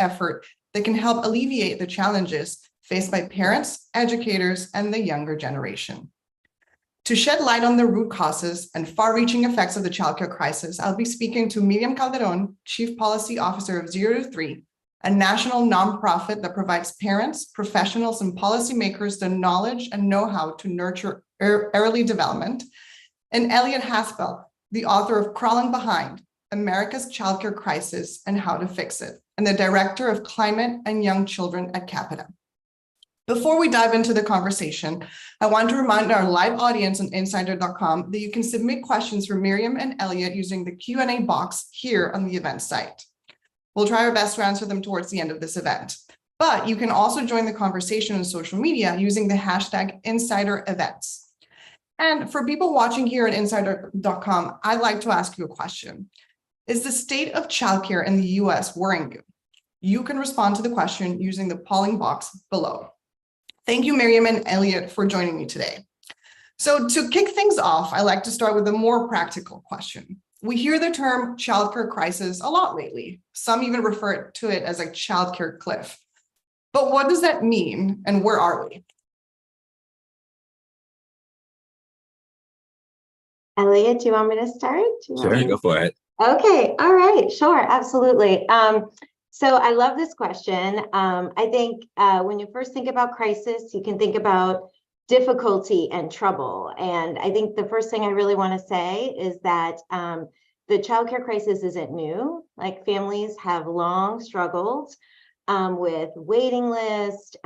effort that can help alleviate the challenges faced by parents, educators, and the younger generation. To shed light on the root causes and far-reaching effects of the childcare crisis, I'll be speaking to Miriam Calderon, Chief Policy Officer of 0 to 3, a national nonprofit that provides parents, professionals, and policymakers the knowledge and know-how to nurture early development, and Elliot Haspel, the author of Crawling Behind, America's Childcare Crisis and How to Fix It, and the Director of Climate and Young Children at Capita. Before we dive into the conversation, I want to remind our live audience on insider.com that you can submit questions for Miriam and Elliot using the Q&A box here on the event site. We'll try our best to answer them towards the end of this event. But you can also join the conversation on social media using the hashtag InsiderEvents. And for people watching here at insider.com, I'd like to ask you a question. Is the state of childcare in the US worrying you? You can respond to the question using the polling box below. Thank you, Miriam and Elliot, for joining me today. So to kick things off, I like to start with a more practical question. We hear the term childcare crisis a lot lately. Some even refer to it as a childcare cliff. But what does that mean, and where are we? Elliot, do you want me to start? Sure, go for it. Okay, all right, sure, absolutely. So I love this question. I think when you first think about crisis, you can think about difficulty and trouble. And I think the first thing I really want to say is that the childcare crisis isn't new. Like, families have long struggled with waiting lists,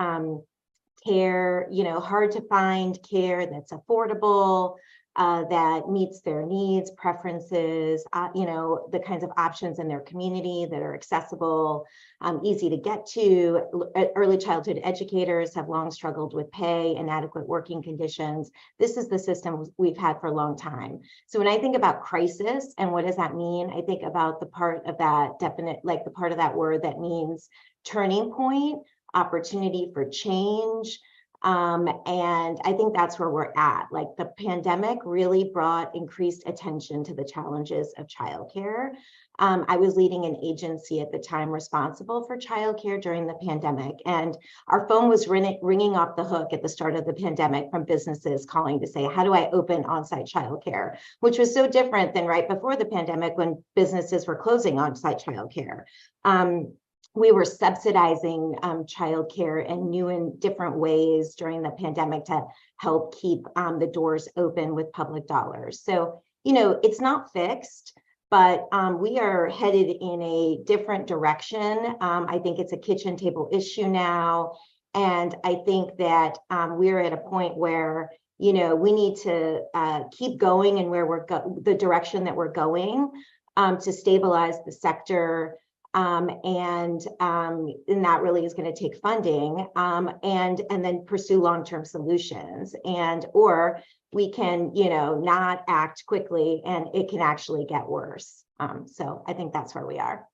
care, hard to find care that's affordable, that meets their needs, preferences, the kinds of options in their community that are accessible, easy to get to. Early childhood educators have long struggled with pay, inadequate working conditions. This is the system we've had for a long time. So when I think about crisis and what does that mean, I think about the part of that the part of that word that means turning point, opportunity for change. And I think that's where we're at. Like, the pandemic really brought increased attention to the challenges of childcare. I was leading an agency at the time responsible for childcare during the pandemic, and our phone was ringing off the hook at the start of the pandemic from businesses calling to say, how do I open on-site childcare? Which was so different than right before the pandemic, when businesses were closing on-site childcare. We were subsidizing childcare in new and different ways during the pandemic to help keep the doors open with public dollars. So, it's not fixed, but we are headed in a different direction. I think it's a kitchen table issue now. And I think that we're at a point where, we need to keep going in where the direction that we're going to stabilize the sector. And that really is going to take funding, and then pursue long-term solutions, or we can, not act quickly and it can actually get worse. So I think that's where we are.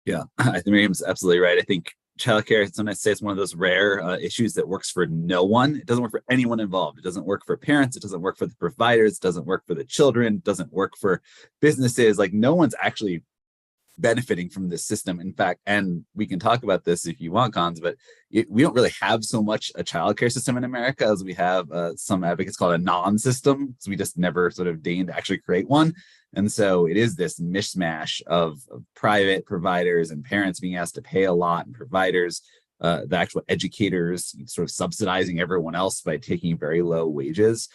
Yeah, I think Miriam's absolutely right. I think childcare, sometimes say it's one of those rare issues that works for no one. It doesn't work for anyone involved. It doesn't work for parents. It doesn't work for the providers. It doesn't work for the children. It doesn't work for businesses. Like, no one's actually benefiting from this system. In fact, and we can talk about this if you want, Cons, but we don't really have so much a childcare system in America as we have some advocates call it a non-system. So we just never sort of deigned to actually create one. And so it is this mishmash of private providers and parents being asked to pay a lot, and providers, the actual educators sort of subsidizing everyone else by taking very low wages.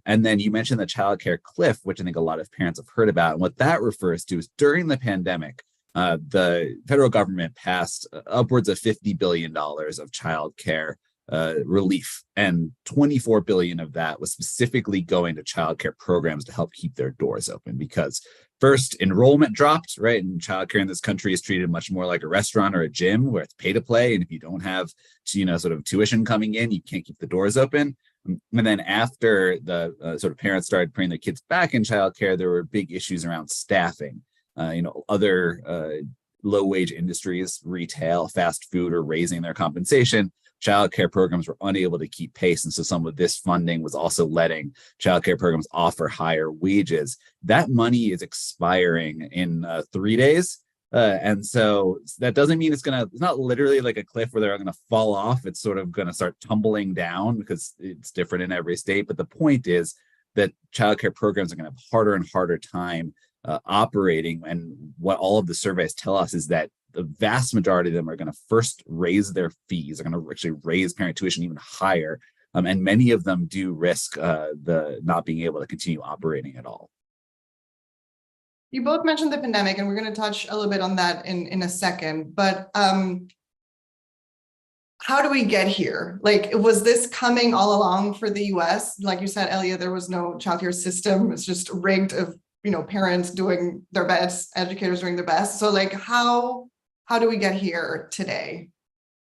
And then you mentioned the childcare cliff, which I think a lot of parents have heard about. And what that refers to is during the pandemic, the federal government passed upwards of $50 billion of childcare relief, and $24 billion of that was specifically going to childcare programs to help keep their doors open, because first, enrollment dropped, right? And childcare in this country is treated much more like a restaurant or a gym where it's pay to play. And if you don't have, sort of tuition coming in, you can't keep the doors open. And then after the sort of parents started putting their kids back in childcare, there were big issues around staffing. Other low-wage industries, retail, fast food, are raising their compensation. Childcare programs were unable to keep pace. And so some of this funding was also letting childcare programs offer higher wages. That money is expiring in 3 days. And so that doesn't mean it's not literally like a cliff where they're going to fall off. It's sort of going to start tumbling down because it's different in every state. But the point is that childcare programs are going to have harder and harder time operating. And what all of the surveys tell us is that the vast majority of them are going to first raise their fees, are going to actually raise parent tuition even higher. And many of them do risk the not being able to continue operating at all. You both mentioned the pandemic, and we're going to touch a little bit on that in a second. But how do we get here? Like, was this coming all along for the US? Like you said, Elia, there was no childcare system. It's just rigged of, parents doing their best, educators doing their best. So like, how do we get here today?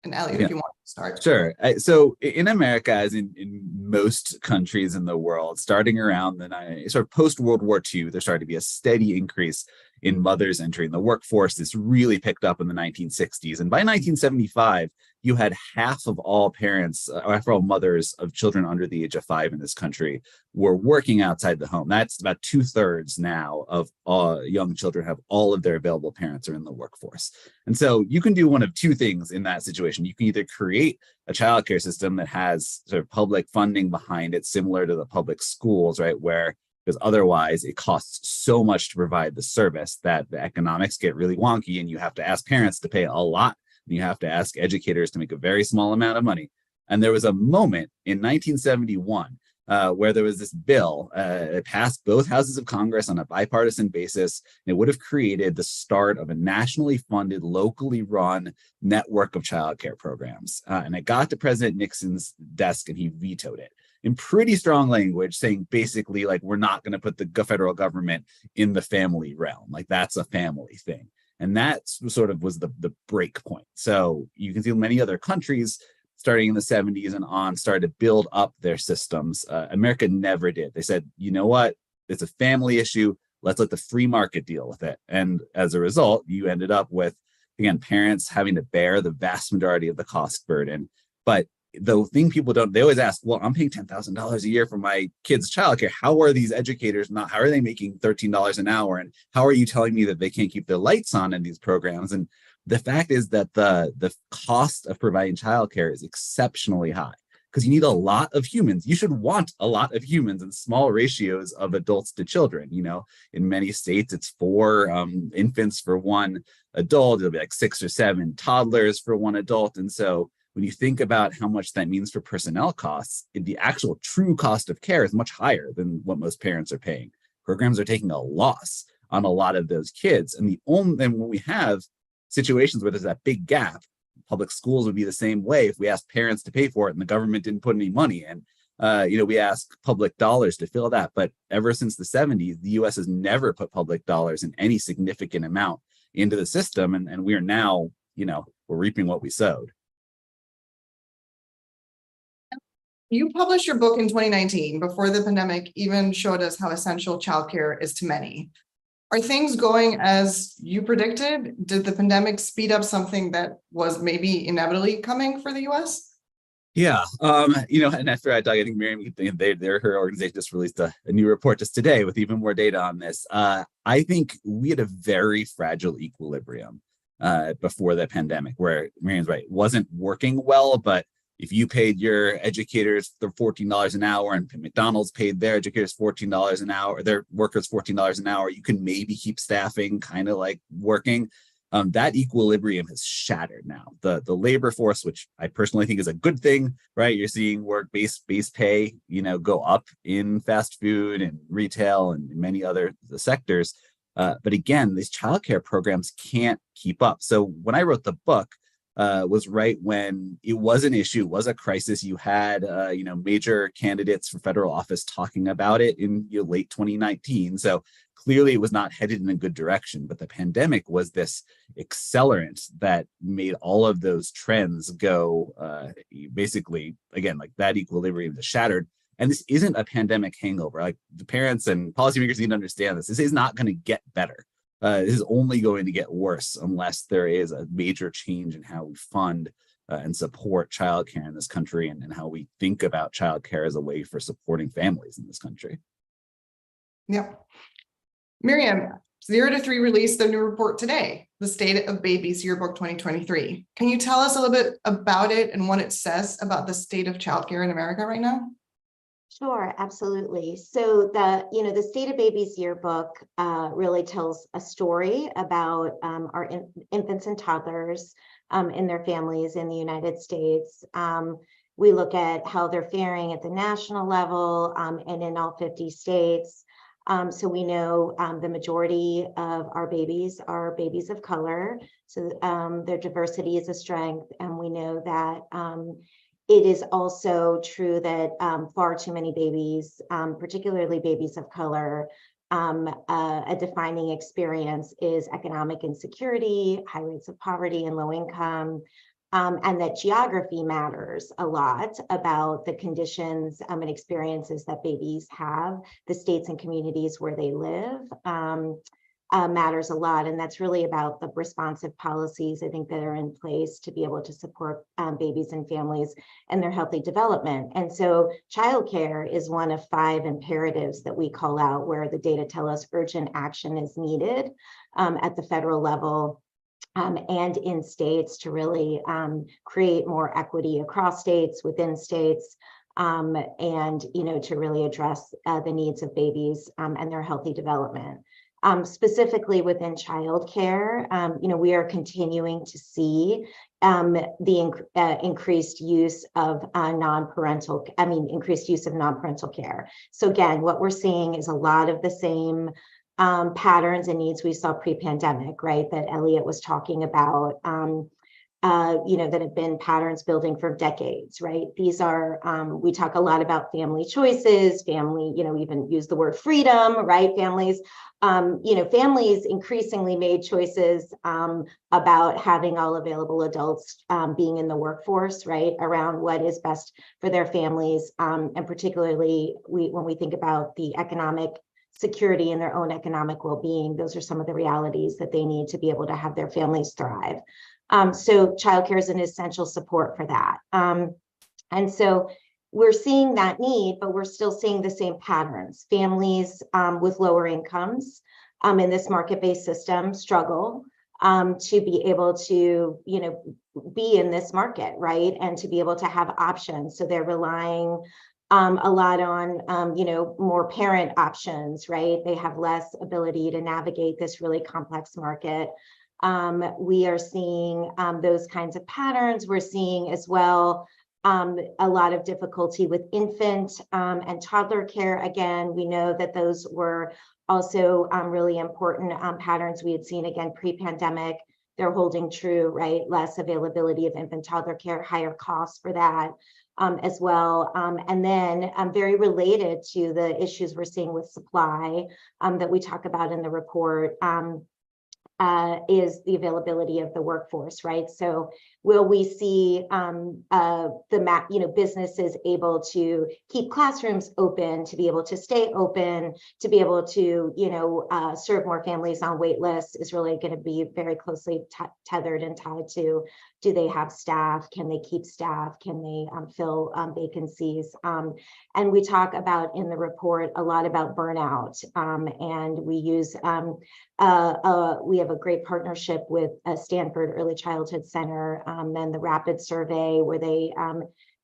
And Elliot, if you want to start. Sure. So in America, as in most countries in the world, starting around the sort of post-World War II, there started to be a steady increase in mothers entering the workforce. This really picked up in the 1960s. And by 1975, you had half of all parents, or half of all mothers of children under the age of 5 in this country were working outside the home. That's about 2/3 now of young children have all of their available parents are in the workforce. And so you can do one of two things in that situation. You can either create a childcare system that has sort of public funding behind it, similar to the public schools, right? Because otherwise it costs so much to provide the service that the economics get really wonky and you have to ask parents to pay a lot. And you have to ask educators to make a very small amount of money. And there was a moment in 1971 where there was this bill. It passed both houses of Congress on a bipartisan basis. And it would have created the start of a nationally funded, locally run network of childcare programs. And it got to President Nixon's desk and he vetoed it in pretty strong language, saying basically, like, we're not going to put the federal government in the family realm. Like, that's a family thing. And that sort of was the break point. So you can see many other countries starting in the 70s and on started to build up their systems. America never did. They said, you know what? It's a family issue. Let's let the free market deal with it. And as a result, you ended up with, again, parents having to bear the vast majority of the cost burden. But the thing people don't, they always ask, well, I'm paying $10,000 a year for my kids' childcare. How are these educators how are they making $13 an hour? And how are you telling me that they can't keep their lights on in these programs? And the fact is that the cost of providing childcare is exceptionally high because you need a lot of humans. You should want a lot of humans and small ratios of adults to children. In many states, it's 4 infants for 1 adult. It'll be like 6 or 7 toddlers for 1 adult. And so when you think about how much that means for personnel costs, the actual true cost of care is much higher than what most parents are paying. Programs are taking a loss on a lot of those kids. And then when we have situations where there's that big gap, public schools would be the same way if we asked parents to pay for it and the government didn't put any money in. We ask public dollars to fill that. But ever since the 70s, the US has never put public dollars in any significant amount into the system. And we are now, we're reaping what we sowed. You published your book in 2019 before the pandemic even showed us how essential childcare is to many. Are things going as you predicted? Did the pandemic speed up something that was maybe inevitably coming for the US? Yeah, and after I dug, I think Miriam, her organization just released a new report just today with even more data on this. I think we had a very fragile equilibrium before the pandemic, where Miriam's right, it wasn't working well, but if you paid your educators $14 an hour and McDonald's paid their educators $14 an hour, their workers $14 an hour, you can maybe keep staffing kind of like working. That equilibrium has shattered now. The labor force, which I personally think is a good thing, right? You're seeing base pay, go up in fast food and retail and many other sectors. But again, these childcare programs can't keep up. So when I wrote the book, was right when it was an issue, was a crisis. You had, major candidates for federal office talking about it in late 2019. So clearly it was not headed in a good direction, but the pandemic was this accelerant that made all of those trends go basically, again, like that equilibrium is shattered. And this isn't a pandemic hangover. Like, the parents and policymakers need to understand this. This is not going to get better. This is only going to get worse unless there is a major change in how we fund and support childcare in this country, and how we think about childcare as a way for supporting families in this country. Yeah. Miriam, 0 to 3 released their new report today. the State of Babies Yearbook 2023. Can you tell us a little bit about it and what it says about the state of childcare in America right now? Sure, absolutely. So the State of Babies Yearbook really tells a story about our infants and toddlers and their families in the United States. We look at how they're faring at the national level and in all 50 states. So we know the majority of our babies are babies of color. So their diversity is a strength, and we know that it is also true that far too many babies, particularly babies of color, a defining experience is economic insecurity, high rates of poverty and low income, and that geography matters a lot about the conditions and experiences that babies have, the states and communities where they live. Matters a lot, and that's really about the responsive policies, I think, that are in place to be able to support babies and families and their healthy development. And so childcare is one of 5 imperatives that we call out, where the data tell us urgent action is needed at the federal level and in states to really create more equity across states, within states, and to really address the needs of babies and their healthy development. Specifically within childcare, we are continuing to see the increased use of non-parental care. So again, what we're seeing is a lot of the same patterns and needs we saw pre-pandemic, right? That Elliot was talking about. That have been patterns building for decades, right? These are, we talk a lot about family choices, family, even use the word freedom, right? Families, families increasingly made choices about having all available adults being in the workforce, right? Around what is best for their families. And particularly when we think about the economic security and their own economic well-being, those are some of the realities that they need to be able to have their families thrive. So childcare is an essential support for that. And so we're seeing that need, but we're still seeing the same patterns. Families with lower incomes in this market-based system struggle to be able to, be in this market, right? And to be able to have options. So they're relying a lot on, more parent options, right? They have less ability to navigate this really complex market. We are seeing those kinds of patterns. We're seeing as well a lot of difficulty with infant and toddler care. Again, we know that those were also really important patterns we had seen, again, pre-pandemic. They're holding true, right? Less availability of infant toddler care, higher costs for that as well. And then very related to the issues we're seeing with supply that we talk about in the report, is the availability of the workforce, right? So will we see businesses able to keep classrooms open, to be able to stay open, to be able to, serve more families on wait lists is really going to be very closely tethered and tied to, do they have staff? Can they keep staff? Can they fill vacancies? And we talk about in the report a lot about burnout, and we use we have a great partnership with Stanford Early Childhood Center and the Rapid Survey, where they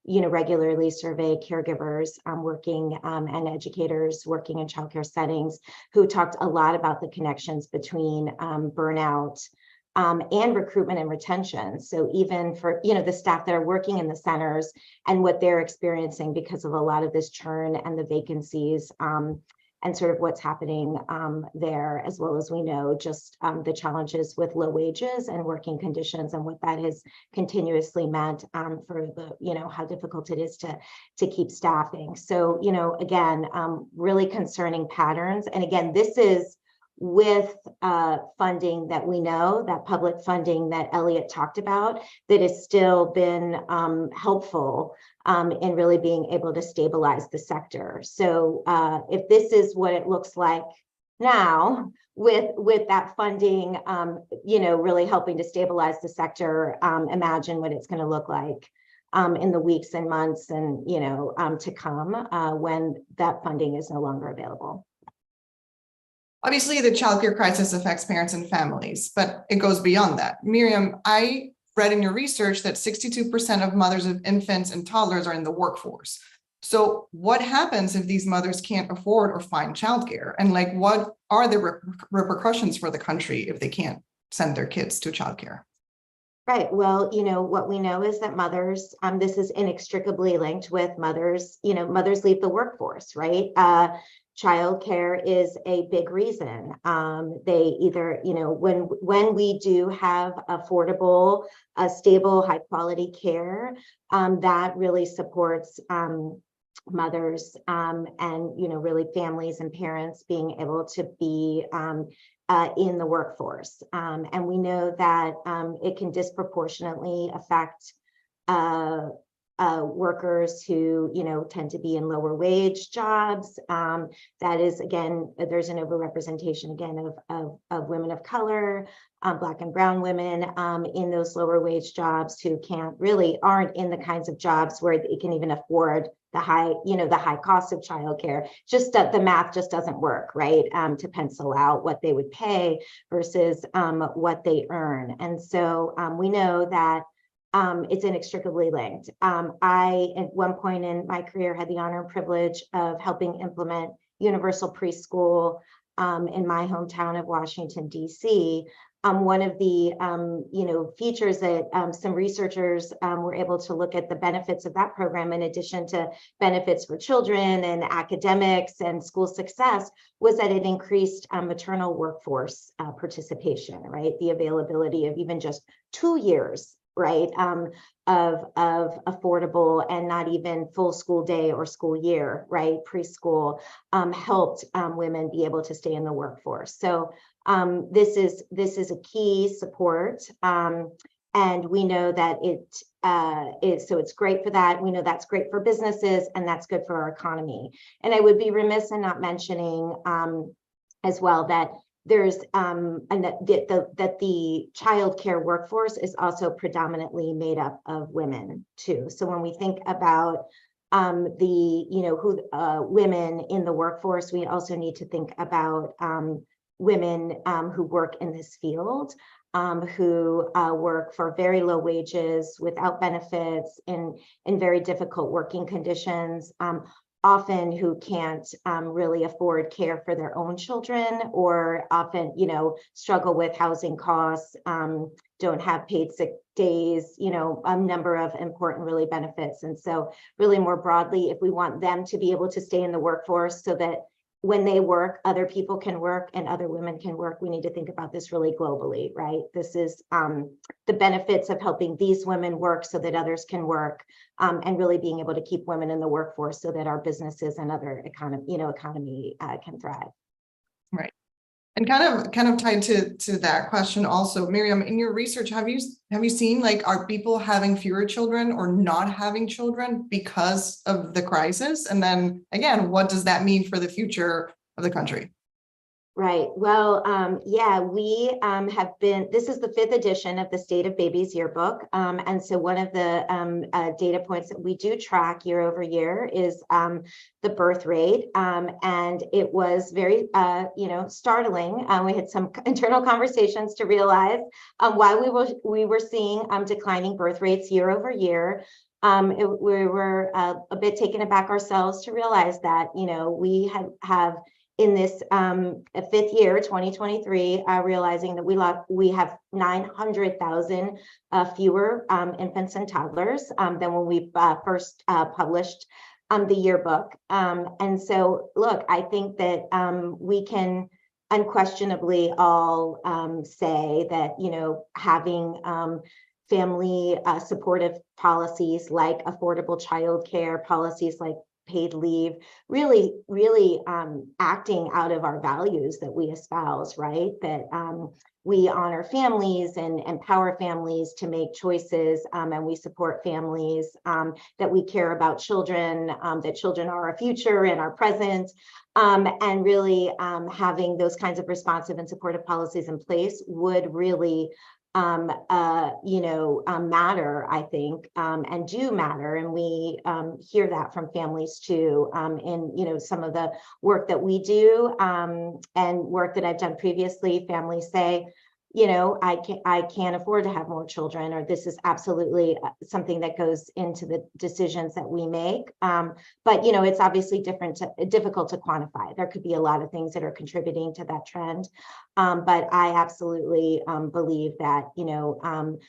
regularly survey caregivers working and educators working in childcare settings, who talked a lot about the connections between burnout and recruitment and retention. So even for the staff that are working in the centers and what they're experiencing because of a lot of this churn and the vacancies, and sort of what's happening there, as well as we know just the challenges with low wages and working conditions and what that has continuously meant for the, how difficult it is to keep staffing. So, again, really concerning patterns. And again, this is with funding that we know, that public funding that Elliot talked about, that has still been helpful in really being able to stabilize the sector. So if this is what it looks like now with that funding, really helping to stabilize the sector, imagine what it's going to look like in the weeks and months and, to come when that funding is no longer available. Obviously, the childcare crisis affects parents and families, but it goes beyond that. Miriam, I read in your research that 62% of mothers of infants and toddlers are in the workforce. So what happens if these mothers can't afford or find childcare? And like, what are the repercussions for the country if they can't send their kids to childcare? Right. Well, what we know is that mothers, this is inextricably linked with mothers, mothers leave the workforce, right? Childcare is a big reason. They either, when we do have affordable, stable, high quality care, that really supports mothers and really families and parents being able to be in the workforce. And we know that it can disproportionately affect workers who, tend to be in lower wage jobs. That is, again, there's an overrepresentation again of women of color, Black and brown women in those lower wage jobs who aren't in the kinds of jobs where they can even afford the high cost of childcare. Just the math just doesn't work, right? To pencil out what they would pay versus what they earn. And so we know that it's inextricably linked. I, at one point in my career, had the honor and privilege of helping implement universal preschool in my hometown of Washington, D.C. One of the features that some researchers were able to look at the benefits of that program, in addition to benefits for children and academics and school success, was that it increased maternal workforce participation, right? The availability of even just 2 years, right, of affordable and not even full school day or school year, right, preschool, helped women be able to stay in the workforce. So this is a key support, and we know that it's great for that. We know that's great for businesses, and that's good for our economy. And I would be remiss in not mentioning as well that there's that the childcare workforce is also predominantly made up of women too. So when we think about women in the workforce, we also need to think about women who work in this field, who work for very low wages, without benefits, in very difficult working conditions, often who can't really afford care for their own children, or often, struggle with housing costs, don't have paid sick days, a number of important really benefits. And so really more broadly, if we want them to be able to stay in the workforce so that when they work, other people can work and other women can work, we need to think about this really globally, right? This is the benefits of helping these women work so that others can work, and really being able to keep women in the workforce so that our businesses and other economy can thrive. Right. And kind of tied to that question also, Miriam, in your research, have you seen, like, are people having fewer children or not having children because of the crisis? And then again, what does that mean for the future of the country? Right. Well, yeah, we have been, this is the 5th edition of the State of Babies Yearbook. And so one of the data points that we do track year over year is the birth rate. And it was very, startling. We had some internal conversations to realize why we were seeing declining birth rates year over year. We were a bit taken aback ourselves to realize that, we have in this 5th year, 2023, realizing that we have 900,000 fewer infants and toddlers than when we first published the yearbook. And so, look, I think that we can unquestionably all say that, having family supportive policies like affordable childcare, policies like paid leave, really acting out of our values that we espouse, right? That we honor families and empower families to make choices, and we support families, that we care about children, that children are our future and our present, and really having those kinds of responsive and supportive policies in place would really matter, I think, and do matter. And we hear that from families too, in, some of the work that we do and work that I've done previously. Families say, I can't afford to have more children, or this is absolutely something that goes into the decisions that we make. But, it's obviously difficult to quantify. There could be a lot of things that are contributing to that trend. But I absolutely believe that,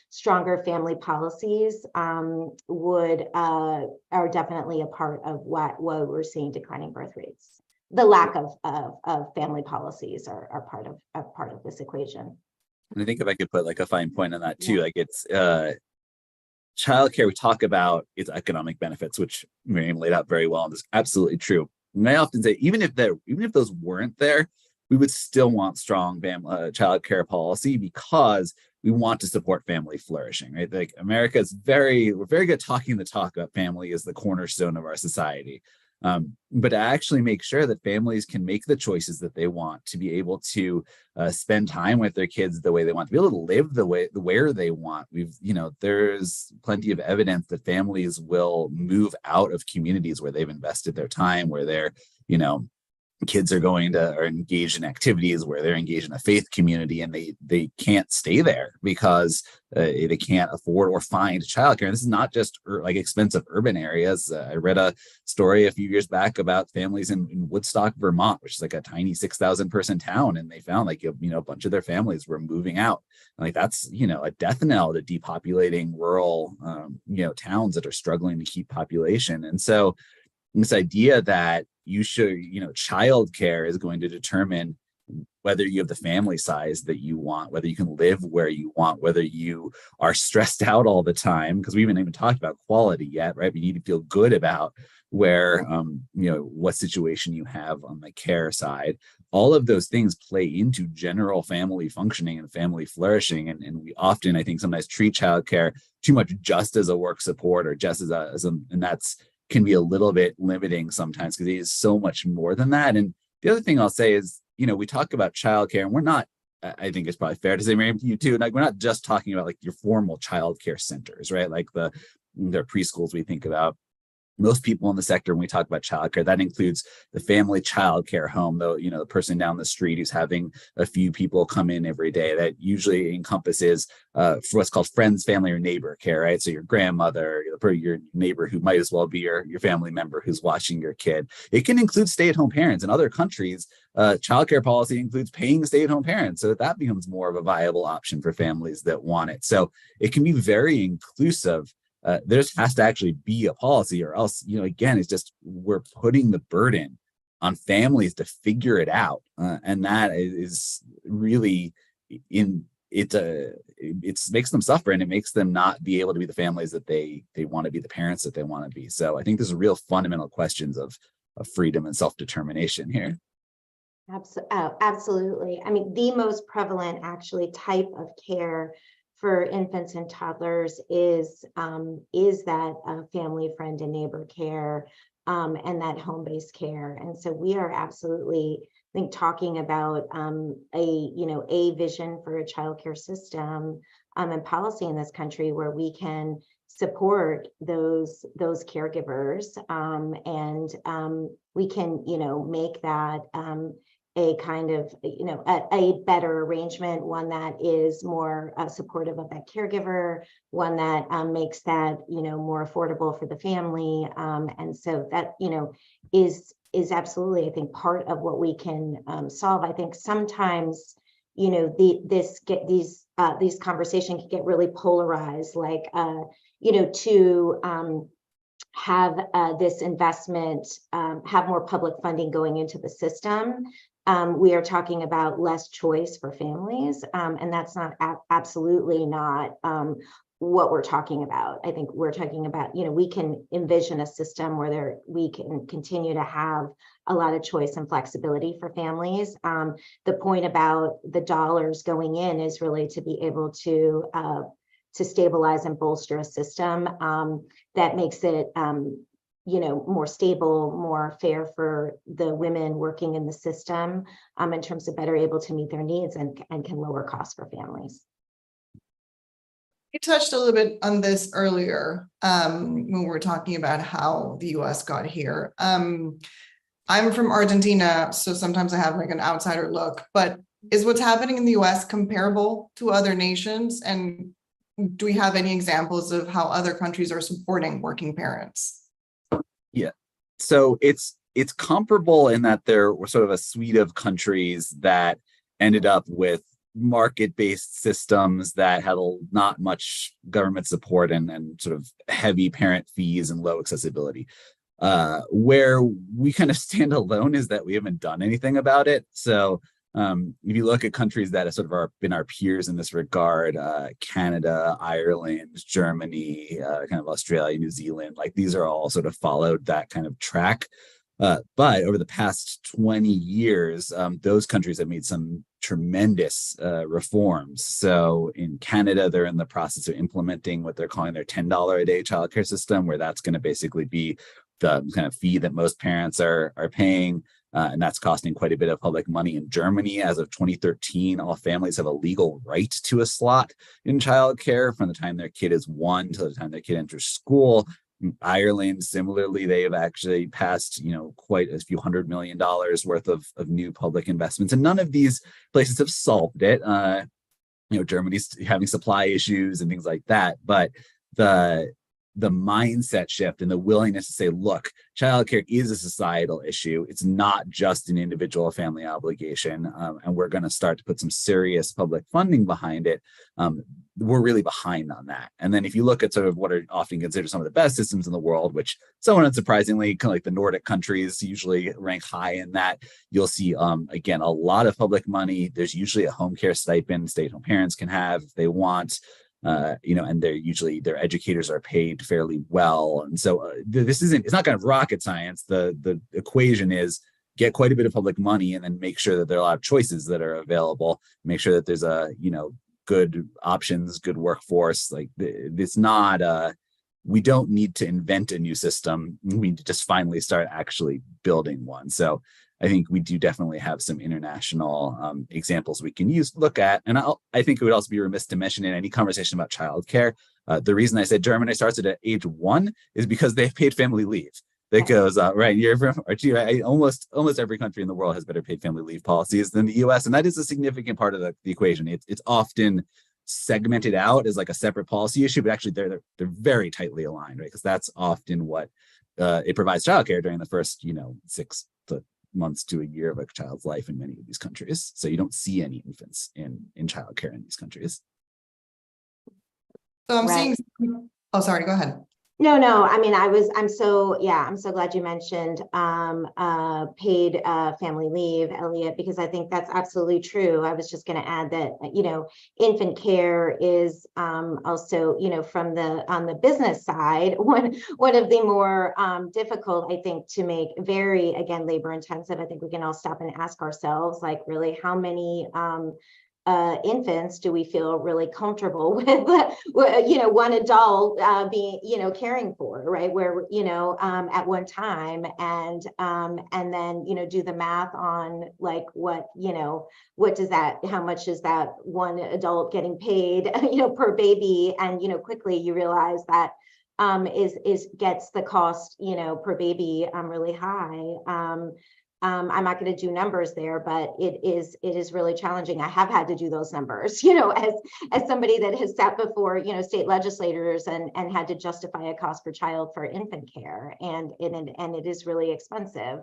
stronger family policies are definitely a part of what we're seeing declining birth rates. The lack of family policies are part of this equation. And I think if I could put like a fine point on that too, like it's childcare, we talk about its economic benefits, which Miriam laid out very well, and is absolutely true. And I often say, even if those weren't there, we would still want strong childcare policy, because we want to support family flourishing, right? Like America is we're very good at talking the talk about family as the cornerstone of our society. But to actually make sure that families can make the choices that they want, to be able to spend time with their kids the way they want, to be able to live where they want. There's plenty of evidence that families will move out of communities where they've invested their time, where they're, kids are engaged in activities, where they're engaged in a faith community, and they can't stay there because they can't afford or find childcare. And this is not just like expensive urban areas. I read a story a few years back about families in Woodstock, Vermont, which is like a tiny 6,000 person town, and they found like a bunch of their families were moving out. And like that's a death knell to depopulating rural towns that are struggling to keep population. And so this idea that childcare is going to determine whether you have the family size that you want, whether you can live where you want, whether you are stressed out all the time, because we haven't even talked about quality yet, right? We need to feel good about where, what situation you have on the care side. All of those things play into general family functioning and family flourishing. And we often, I think, sometimes treat childcare too much just as a work support, or just and that's can be a little bit limiting sometimes, because it is so much more than that. And the other thing I'll say is, we talk about childcare, and we're not, I think it's probably fair to say, Miriam, you too, like we're not just talking about like your formal childcare centers, right? Like their preschools we think about. Most people in the sector, when we talk about childcare, that includes the family childcare home, though, the person down the street who's having a few people come in every day. That usually encompasses for what's called friends, family, or neighbor care, right? So your grandmother, your neighbor who might as well be your family member who's watching your kid. It can include stay-at-home parents. In other countries, childcare policy includes paying stay-at-home parents, so that becomes more of a viable option for families that want it. So it can be very inclusive. There has to actually be a policy, or else, again, it's just we're putting the burden on families to figure it out, and that is really it makes them suffer, and it makes them not be able to be the families that they want to be, the parents that they want to be. So I think there's real fundamental questions of freedom and self-determination here. Absolutely. I mean, the most prevalent actually type of care for infants and toddlers is that family, friend, and neighbor care, and that home-based care. And so we are absolutely, I think, talking about a vision for a childcare system and policy in this country where we can support those caregivers, and we can make that a kind of a better arrangement, one that is more supportive of that caregiver, one that makes that more affordable for the family, and so that is absolutely, I think, part of what we can solve. I think sometimes these conversations can get really polarized, like to have this investment, have more public funding going into the system. We are talking about less choice for families, and that's not absolutely not what we're talking about. I think we're talking about, we can envision a system where we can continue to have a lot of choice and flexibility for families. The point about the dollars going in is really to be able to stabilize and bolster a system that makes it more stable, more fair for the women working in the system, in terms of better able to meet their needs and can lower costs for families. We touched a little bit on this earlier when we were talking about how the US got here. I'm from Argentina, so sometimes I have like an outsider look, but is what's happening in the US comparable to other nations? And do we have any examples of how other countries are supporting working parents? Yeah. So it's comparable in that there were sort of a suite of countries that ended up with market-based systems that had not much government support and sort of heavy parent fees and low accessibility. Where we kind of stand alone is that we haven't done anything about it. So if you look at countries that have sort of been our peers in this regard, Canada, Ireland, Germany, kind of Australia, New Zealand, like these are all sort of followed that kind of track. But over the past 20 years, those countries have made some tremendous reforms. So in Canada, they're in the process of implementing what they're calling their $10 a day childcare system, where that's going to basically be the kind of fee that most parents are paying. And that's costing quite a bit of public money. In Germany, as of 2013, all families have a legal right to a slot in childcare from the time their kid is 1 to the time their kid enters school. In Ireland, similarly, they have actually passed, quite a few $100 million worth of new public investments. And none of these places have solved it. Germany's having supply issues and things like that. But the mindset shift and the willingness to say, look, childcare is a societal issue. It's not just an individual family obligation. And we're going to start to put some serious public funding behind it. We're really behind on that. And then if you look at sort of what are often considered some of the best systems in the world, which somewhat unsurprisingly, kind of like the Nordic countries usually rank high in that, you'll see, again, a lot of public money. There's usually a home care stipend stay-at-home parents can have if they want. And their educators are paid fairly well. And so it's not kind of rocket science. The equation is get quite a bit of public money and then make sure that there are a lot of choices that are available, make sure that there's good options, good workforce. Like it's not, we don't need to invent a new system. We need to just finally start actually building one. So I think we do definitely have some international examples we can look at. And I think it would also be remiss to mention in any conversation about childcare. The reason I said Germany starts at age 1 is because they've paid family leave. That goes right. Almost every country in the world has better paid family leave policies than the U.S., and that is a significant part of the equation. It's often segmented out as like a separate policy issue, but actually they're very tightly aligned, right? Because that's often what it provides childcare during the first 6 months to a year of a child's life in many of these countries. So you don't see any infants in childcare in these countries. So I'm seeing. Oh, sorry. Go ahead. No. I mean, I'm so glad you mentioned paid family leave, Elliot, because I think that's absolutely true. I was just going to add that, infant care is also, on the business side, one of the more difficult, I think, to make, very, again, labor intensive. I think we can all stop and ask ourselves, like, really, how many infants do we feel really comfortable with, one adult being, caring for, right? Where, at one time, and then, do the math on like what does that, how much is that one adult getting paid, per baby? And, quickly you realize that gets the cost, per baby really high. I'm not going to do numbers there, but it is really challenging. I have had to do those numbers, as somebody that has sat before, state legislators and had to justify a cost per child for infant care, and it is really expensive.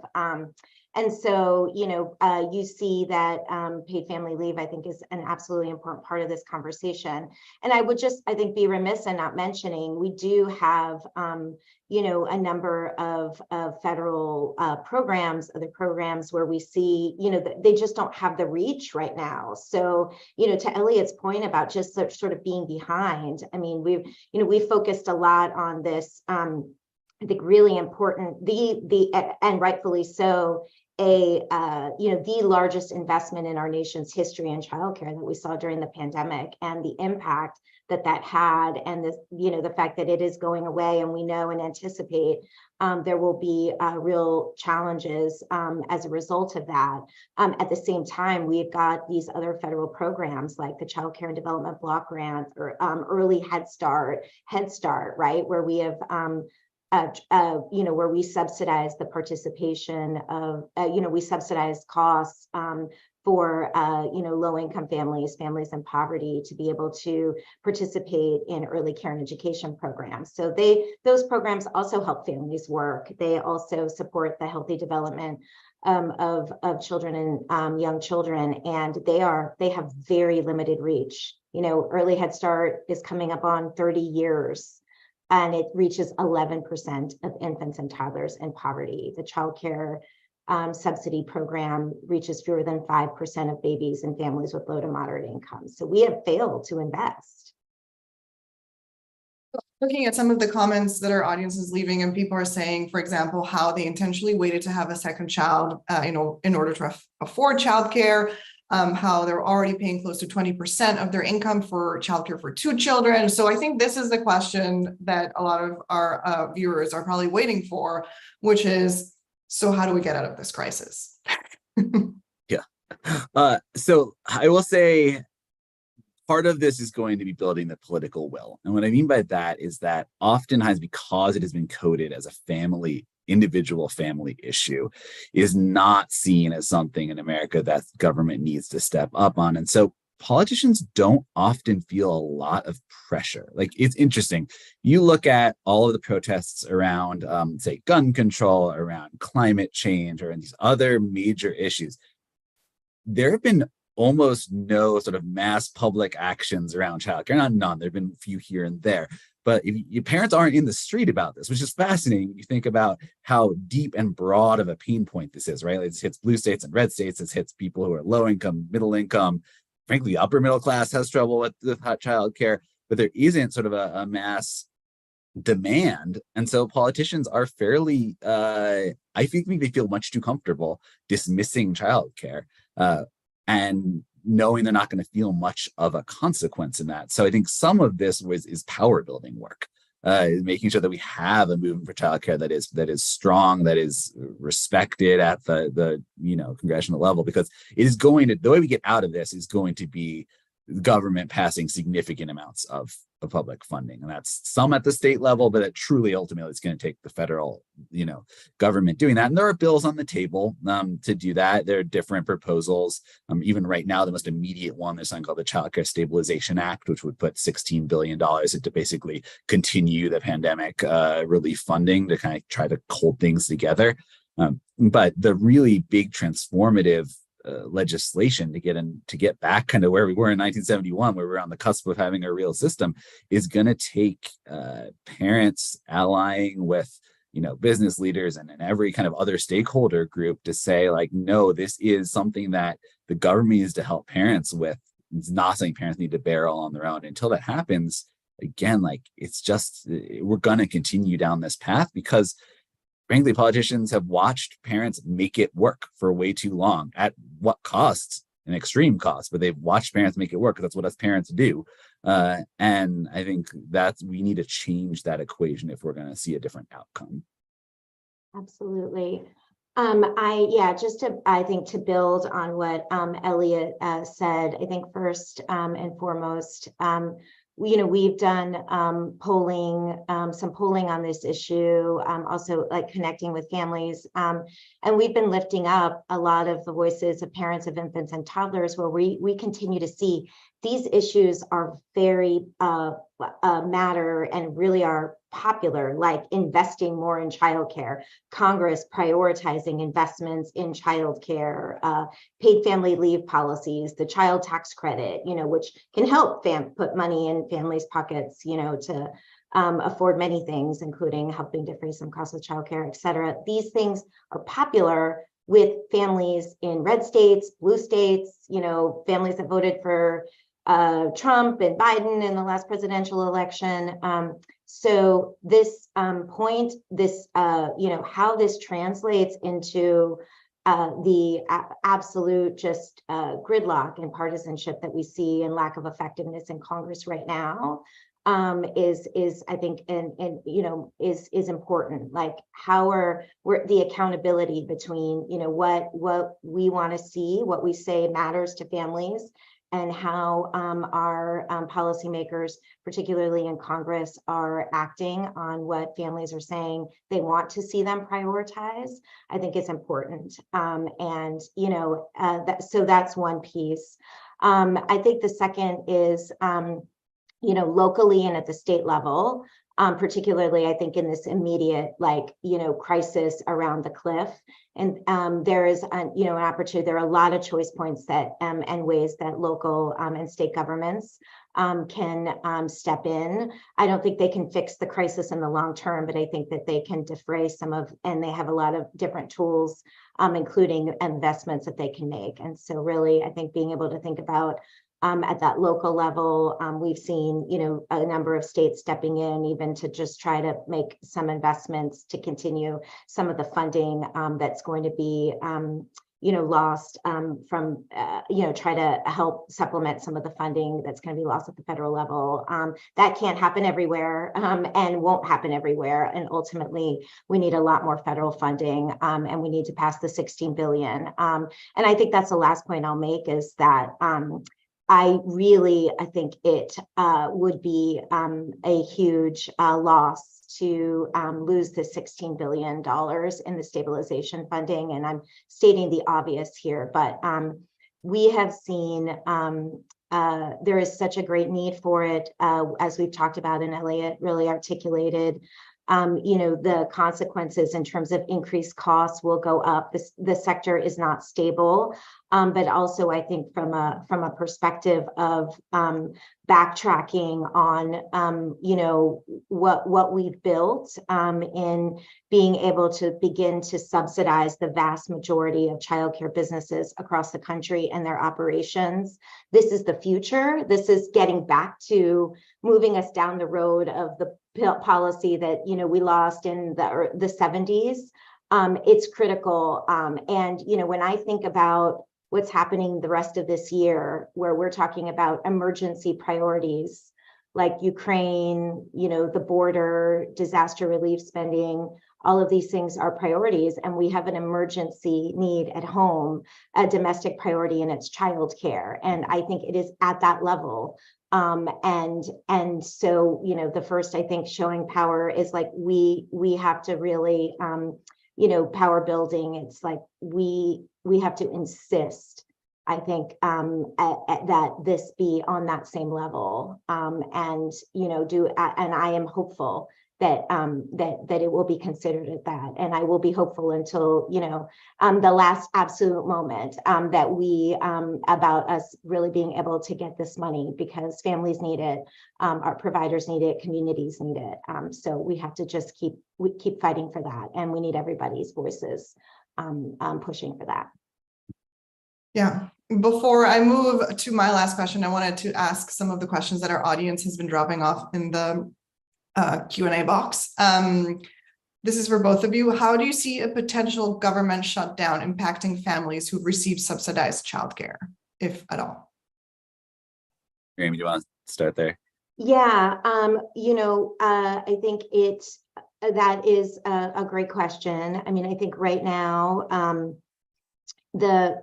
And so, you see that paid family leave, I think, is an absolutely important part of this conversation. And I would just, I think, be remiss in not mentioning, we do have, a number of federal programs, other programs where we see, that they just don't have the reach right now. So, to Elliot's point about just sort of being behind, I mean, we've focused a lot on this, I think, really important, and rightfully so, the largest investment in our nation's history in childcare that we saw during the pandemic, and the impact that had, and this, the fact that it is going away, and we know and anticipate there will be real challenges as a result of that. At the same time, we've got these other federal programs like the Childcare and Development Block Grant, or Early Head Start, right, where we have where we subsidize the participation of, we subsidize costs for low-income families in poverty, to be able to participate in early care and education programs. So those programs also help families work. They also support the healthy development of children and young children, and they have very limited reach. Early Head Start is coming up on 30 years. And it reaches 11% of infants and toddlers in poverty. The childcare subsidy program reaches fewer than 5% of babies in families with low to moderate incomes. So we have failed to invest. Looking at some of the comments that our audience is leaving, and people are saying, for example, how they intentionally waited to have a second child, in order to afford childcare. How they're already paying close to 20% of their income for childcare for 2 children. So I think this is the question that a lot of our viewers are probably waiting for, which is, so how do we get out of this crisis? Yeah. So I will say part of this is going to be building the political will. And what I mean by that is that oftentimes, because it has been coded as a individual family issue, is not seen as something in America that government needs to step up on. And so politicians don't often feel a lot of pressure. Like, it's interesting. You look at all of the protests around, say, gun control, around climate change, or in these other major issues. There have been almost no sort of mass public actions around childcare. Not none. There have been a few here and there. But if your parents aren't in the street about this, which is fascinating when you think about how deep and broad of a pain point this is, right? It hits blue states and red states. It hits people who are low income, middle income. Frankly, upper middle class has trouble with childcare, but there isn't sort of a mass demand. And so politicians are fairly, I think they feel much too comfortable dismissing childcare and knowing they're not going to feel much of a consequence in that. So I think some of this is power building work, making sure that we have a movement for childcare that is strong, that is respected at the congressional level, because it is going to, the way we get out of this is going to be government passing significant amounts of public funding, and that's some at the state level, but it truly ultimately it's going to take the federal government doing that. And there are bills on the table to do that. There are different proposals. Even right now, the most immediate one, there's something called the Childcare Stabilization Act, which would put $16 billion into basically continue the pandemic relief funding to kind of try to hold things together. But the really big transformative legislation to get back kind of where we were in 1971, where we were on the cusp of having a real system, is going to take parents allying with business leaders and every kind of other stakeholder group to say, like, no, this is something that the government needs to help parents with. It's not something parents need to bear all on their own. Until that happens, again, like, it's just, we're going to continue down this path, because frankly, politicians have watched parents make it work for way too long, at what cost? An extreme cost, but they've watched parents make it work, because that's what us parents do. And I think that we need to change that equation if we're going to see a different outcome. Absolutely. I think to build on what Elliot said, I think first and foremost, we've done polling, some polling on this issue, also like connecting with families. And we've been lifting up a lot of the voices of parents of infants and toddlers, where we continue to see these issues are very matter and really are popular, like investing more in childcare, Congress prioritizing investments in childcare, paid family leave policies, the child tax credit, which can help put money in families' pockets, to afford many things, including helping defray some costs of childcare, et cetera. These things are popular with families in red states, blue states, families that voted for Trump and Biden in the last presidential election. So this point, how this translates into absolute just gridlock and partisanship that we see and lack of effectiveness in Congress right now is I think and you know is important. Like how we're the accountability between you know what we want to see, what we say matters to families, and how our policymakers, particularly in Congress, are acting on what families are saying they want to see them prioritize, I think is important. And you know, so that's one piece. I think the second is you know, locally and at the state level, particularly I think in this immediate, like, you know, crisis around the cliff. And there is, you know, an opportunity, there are a lot of choice points that and ways that local and state governments can step in. I don't think they can fix the crisis in the long term, but I think that they can defray some of, and they have a lot of different tools, including investments that they can make. And so really, I think being able to think about at that local level, we've seen, you know, a number of states stepping in even to just try to make some investments to continue some of the funding that's going to be, you know, lost from, you know, try to help supplement some of the funding that's going to be lost at the federal level. That can't happen everywhere and won't happen everywhere. And ultimately, we need a lot more federal funding and we need to pass the 16 billion. And I think that's the last point I'll make is that I think it would be a huge loss to lose the $16 billion in the stabilization funding. And I'm stating the obvious here, but we have seen there is such a great need for it, as we've talked about, and Elliot really articulated. You know, the consequences in terms of increased costs will go up. The sector is not stable, but also I think from a perspective of backtracking on you know what we've built in being able to begin to subsidize the vast majority of childcare businesses across the country and their operations. This is the future. This is getting back to moving us down the road of the policy that you know we lost in the 70s. It's critical, and you know when I think about what's happening the rest of this year, where we're talking about emergency priorities like Ukraine, you know, the border, disaster relief spending, all of these things are priorities, and we have an emergency need at home, a domestic priority, and it's childcare. And I think it is at that level. And so, you know, the first, I think, showing power is like we have to really, you know, power building. It's like we have to insist, I think, that this be on that same level, and you know, and I am hopeful that that it will be considered at that, and I will be hopeful until you know the last absolute moment that we about us really being able to get this money, because families need it, our providers need it, communities need it. So we have to just keep fighting for that, and we need everybody's voices pushing for that. Yeah. Before I move to my last question, I wanted to ask some of the questions that our audience has been dropping off in the Q&A box. This is for both of you. How do you see a potential government shutdown impacting families who receive subsidized childcare, if at all? Amy, do you want to start there? Yeah, you know, I think that is a great question. I mean, I think right now, the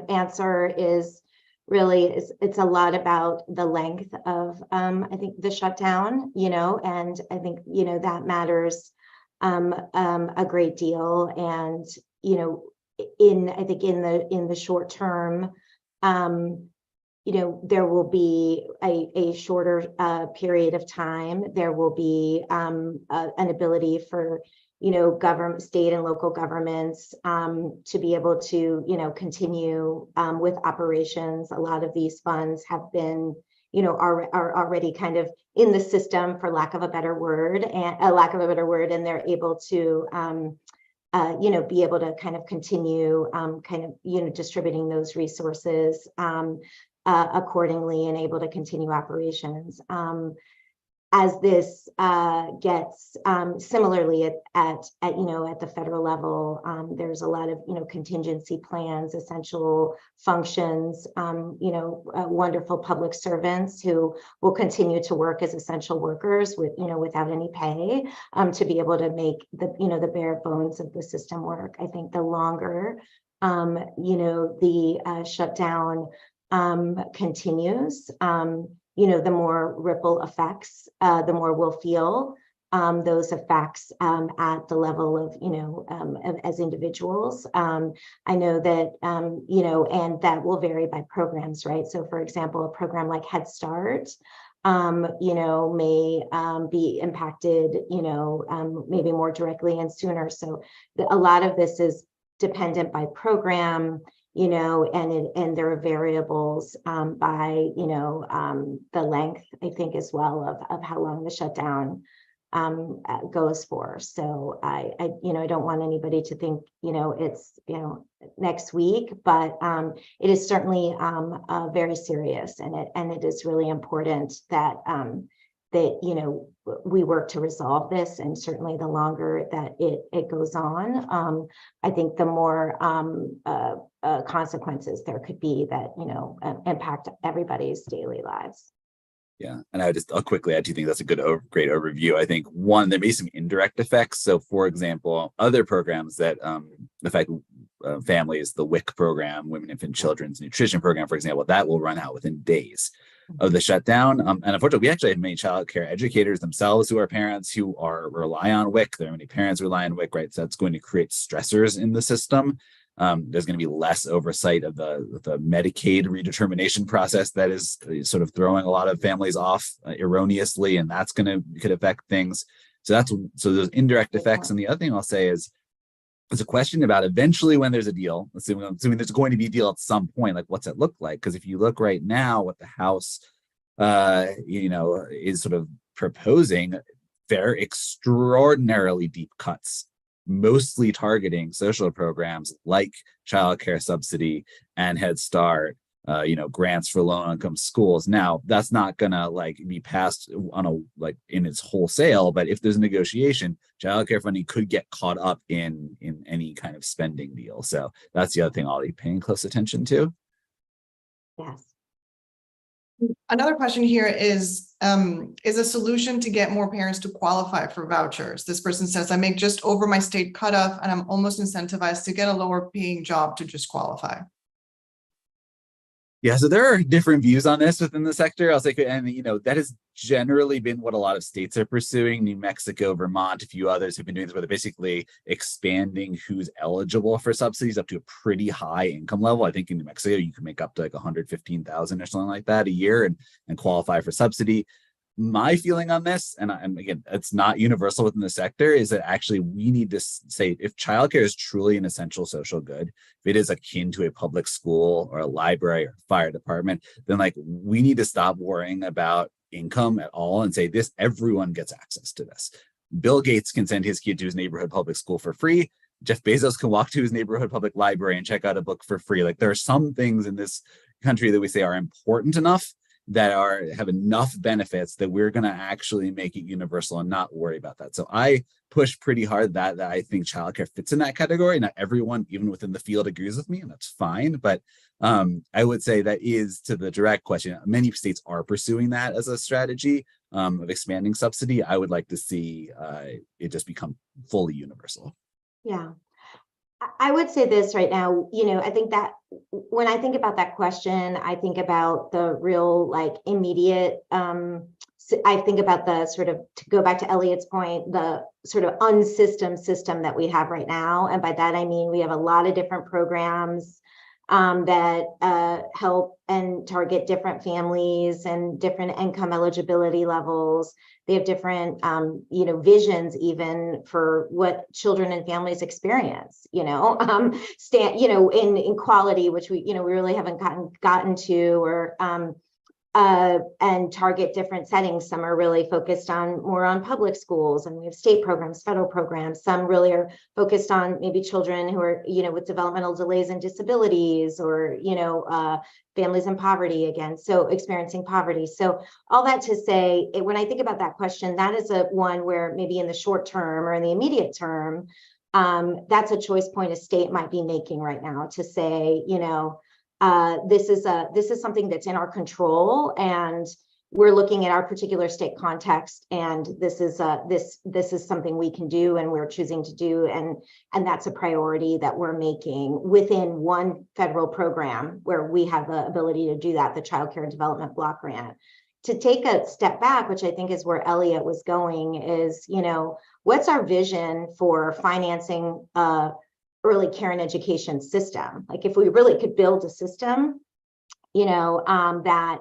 answer is really it's a lot about the length of I think the shutdown, and I think that matters a great deal. And I think in the short term, there will be a shorter period of time. There will be an ability for state and local governments to be able to continue with operations. A lot of these funds have been are already kind of in the system, for lack of a better word, and they're able to be able to kind of continue distributing those resources accordingly and able to continue operations. as this gets similarly at the federal level, there's a lot of contingency plans, essential functions, wonderful public servants who will continue to work as essential workers without any pay, to be able to make the bare bones of the system work. I think the longer the shutdown continues, the more ripple effects, the more we'll feel those effects at the level of, as individuals. I know that, and that will vary by programs, right? So for example, a program like Head Start, may be impacted, maybe more directly and sooner. So a lot of this is dependent by program, and there are variables by, the length, I think, as well of how long the shutdown goes for. So I don't want anybody to think, it's, next week, but it is certainly very serious, and it is really important that we work to resolve this. And certainly the longer that it goes on, I think the more consequences there could be that impact everybody's daily lives. Yeah, and I quickly, I do think that's a great overview. I think one, there may be some indirect effects. So, for example, other programs that affect families, the WIC program, Women, Infant, Children's Nutrition Program, for example, that will run out within days of the shutdown. And unfortunately, we actually have many child care educators themselves who are parents who rely on WIC. There are many parents who rely on WIC, right? So that's going to create stressors in the system. There's going to be less oversight of the Medicaid redetermination process that is sort of throwing a lot of families off erroneously, and that's could affect things. So those indirect effects. And the other thing I'll say is, it's a question about eventually when there's a deal, assuming there's going to be a deal at some point, like what's it look like? Because if you look right now, what the House, is sort of proposing, very extraordinarily deep cuts, mostly targeting social programs like childcare subsidy and Head Start, grants for low-income schools. Now, that's not gonna be passed on in its wholesale, but if there's a negotiation, childcare funding could get caught up in any kind of spending deal. So that's the other thing I'll be paying close attention to. Yes. Another question here is a solution to get more parents to qualify for vouchers. This person says, I make just over my state cutoff and I'm almost incentivized to get a lower paying job to just qualify. Yeah, so there are different views on this within the sector. I'll say, and that has generally been what a lot of states are pursuing. New Mexico, Vermont, a few others have been doing this, where they're basically expanding who's eligible for subsidies up to a pretty high income level. I think in New Mexico, you can make up to $115,000 or something like that a year and qualify for subsidy. My feeling on this, and again, it's not universal within the sector, is that actually we need to say, if childcare is truly an essential social good, if it is akin to a public school or a library or fire department, then we need to stop worrying about income at all and say everyone gets access to this. Bill Gates can send his kid to his neighborhood public school for free. Jeff Bezos can walk to his neighborhood public library and check out a book for free. There are some things in this country that we say are important enough, that have enough benefits, that we're going to actually make it universal and not worry about that. So I push pretty hard that I think childcare fits in that category. Not everyone, even within the field, agrees with me, and that's fine. But I would say that is, to the direct question, many states are pursuing that as a strategy of expanding subsidy. I would like to see it just become fully universal. Yeah. I would say this right now, I think that when I think about that question, I think about the real immediate, I think about the sort of, to go back to Elliot's point, the sort of system that we have right now. And by that, I mean, we have a lot of different programs that help and target different families and different income eligibility levels. They have different, visions even for what children and families experience, in quality, which we really haven't gotten to, or and target different settings. Some are really focused on more on public schools, and we have state programs, federal programs. Some really are focused on maybe children who are, with developmental delays and disabilities, or, families in poverty again, so experiencing poverty. So all that to say, when I think about that question, that is one where maybe in the short term or in the immediate term, that's a choice point a state might be making right now to say, this is something that's in our control, and we're looking at our particular state context, and this is something we can do and we're choosing to do, and that's a priority that we're making within one federal program where we have the ability to do that, the Childcare and Development Block Grant. To take a step back, which I think is where Elliot was going, is, what's our vision for financing early care and education system? Like, if we really could build a system, that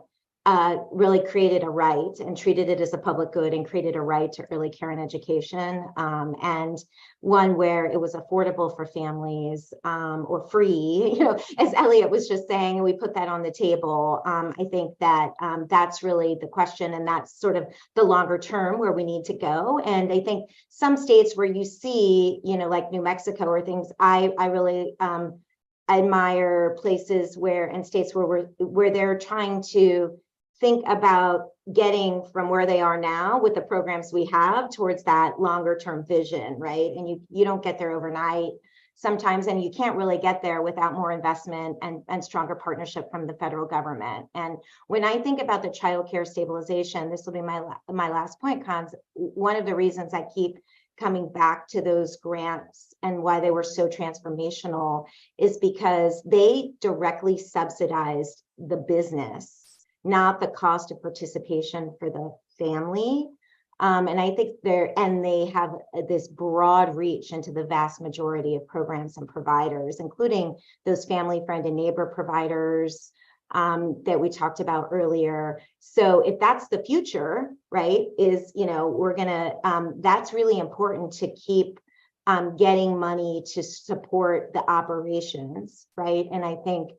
really created a right and treated it as a public good and created a right to early care and education, and one where it was affordable for families, or free, as Elliot was just saying, and we put that on the table. I think that that's really the question, and that's sort of the longer term where we need to go. And I think some states where you see, like New Mexico or things, I really admire places and states where they're trying to think about getting from where they are now with the programs we have towards that longer term vision, right? And you don't get there overnight sometimes, and you can't really get there without more investment and stronger partnership from the federal government. And when I think about the child care stabilization, this will be my last point, Cons. One of the reasons I keep coming back to those grants and why they were so transformational is because they directly subsidized the business, not the cost of participation for the family. And I think they have this broad reach into the vast majority of programs and providers, including those family, friend, and neighbor providers that we talked about earlier. So if that's the future, right, that's really important to keep getting money to support the operations, right? And I think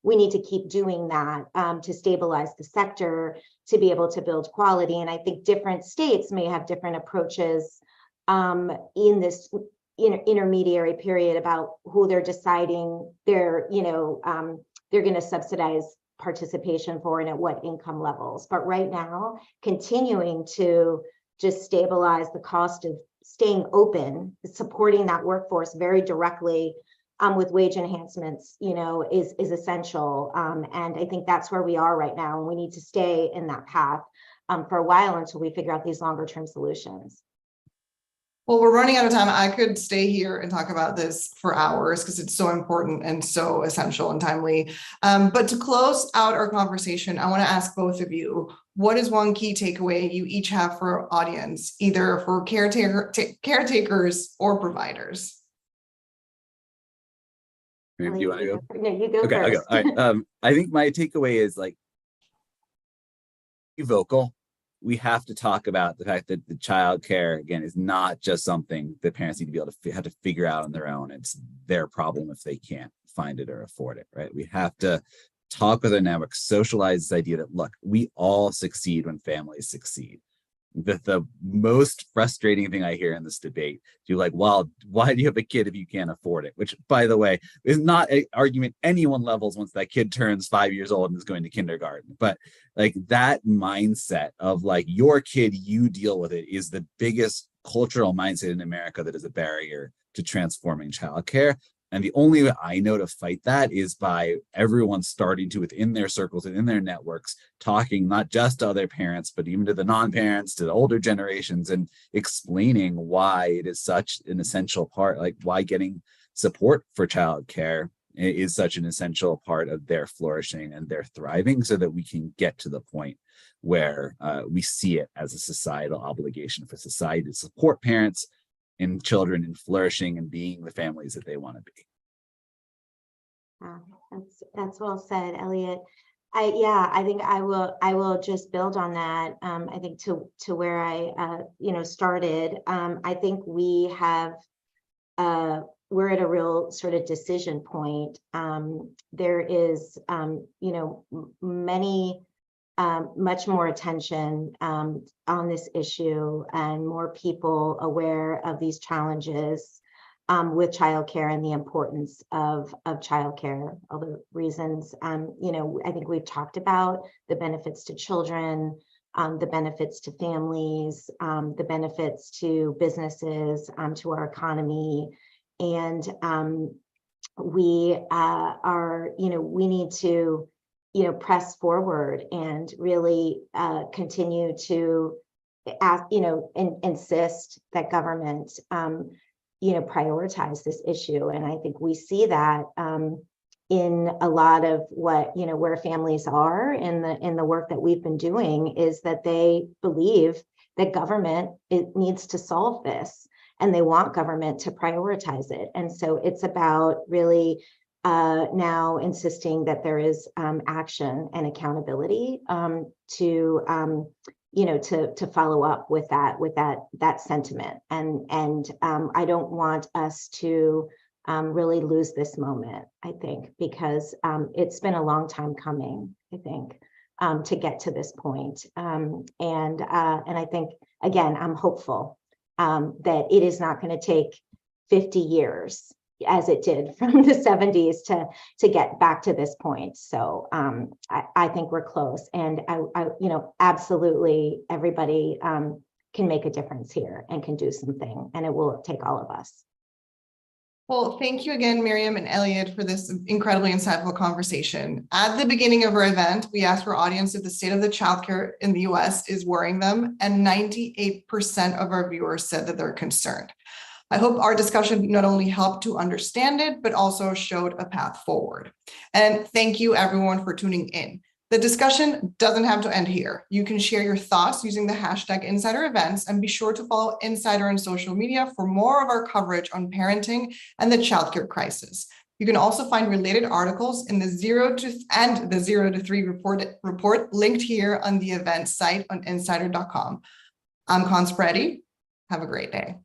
we need to keep doing that to stabilize the sector, to be able to build quality. And I think different states may have different approaches in this intermediary period about who they're deciding they're going to subsidize participation for and at what income levels. But right now, continuing to just stabilize the cost of staying open, supporting that workforce very directly with wage enhancements, is essential. And I think that's where we are right now. And we need to stay in that path for a while until we figure out these longer term solutions. Well, we're running out of time. I could stay here and talk about this for hours because it's so important and so essential and timely. But to close out our conversation, I want to ask both of you, what is one key takeaway you each have for our audience, either for caretakers or providers? Maybe you want to go? No, you go Okay, first. I'll go. All right. I think my takeaway is, like, be vocal. We have to talk about the fact that the child care, again, is not just something that parents need to be able to have to figure out on their own. It's their problem if they can't find it or afford it, right? We have to talk with our network, socialize this idea that, look, we all succeed when families succeed. The most frustrating thing I hear in this debate, you're like, well, why do you have a kid if you can't afford it? Which, by the way, is not an argument anyone levels once that kid turns 5 years old and is going to kindergarten. But like, that mindset of like, your kid, you deal with it, is the biggest cultural mindset in America that is a barrier to transforming childcare. And the only way I know to fight that is by everyone starting to, within their circles and in their networks, talking not just to other parents, but even to the non-parents, to the older generations, and explaining why it is such an essential part, like why getting support for childcare is such an essential part of their flourishing and their thriving, so that we can get to the point where we see it as a societal obligation for society to support parents and children in flourishing and being the families that they want to be. That's well said, Elliot. I think I will just build on that. I think to where I started. I think we have we're at a real sort of decision point. There is many much more attention on this issue and more people aware of these challenges with childcare and the importance of childcare. All the reasons, I think we've talked about the benefits to children, the benefits to families, the benefits to businesses, to our economy. And we we need to, press forward and really continue to ask, insist that government, prioritize this issue. And I think we see that in a lot of what, where families are in the work that we've been doing, is that they believe that government, it needs to solve this, and they want government to prioritize it. And so it's about really now insisting that there is action and accountability to follow up with that sentiment. And I don't want us to really lose this moment, I think, because it's been a long time coming, I think, to get to this point. And I think, again, I'm hopeful that it is not going to take 50 years as it did from the 70s to get back to this point. So I think we're close, and I absolutely everybody can make a difference here and can do something, and it will take all of us. Well, thank you again, Miriam and Elliot, for this incredibly insightful conversation. At the beginning of our event, we asked our audience if the state of the childcare in the US is worrying them, and 98% of our viewers said that they're concerned. I hope our discussion not only helped to understand it, but also showed a path forward. And thank you everyone for tuning in. The discussion doesn't have to end here. You can share your thoughts using the hashtag Insider Events, and be sure to follow Insider on social media for more of our coverage on parenting and the childcare crisis. You can also find related articles in the 0 to 3 report linked here on the event site on insider.com. I'm Con Spready. Have a great day.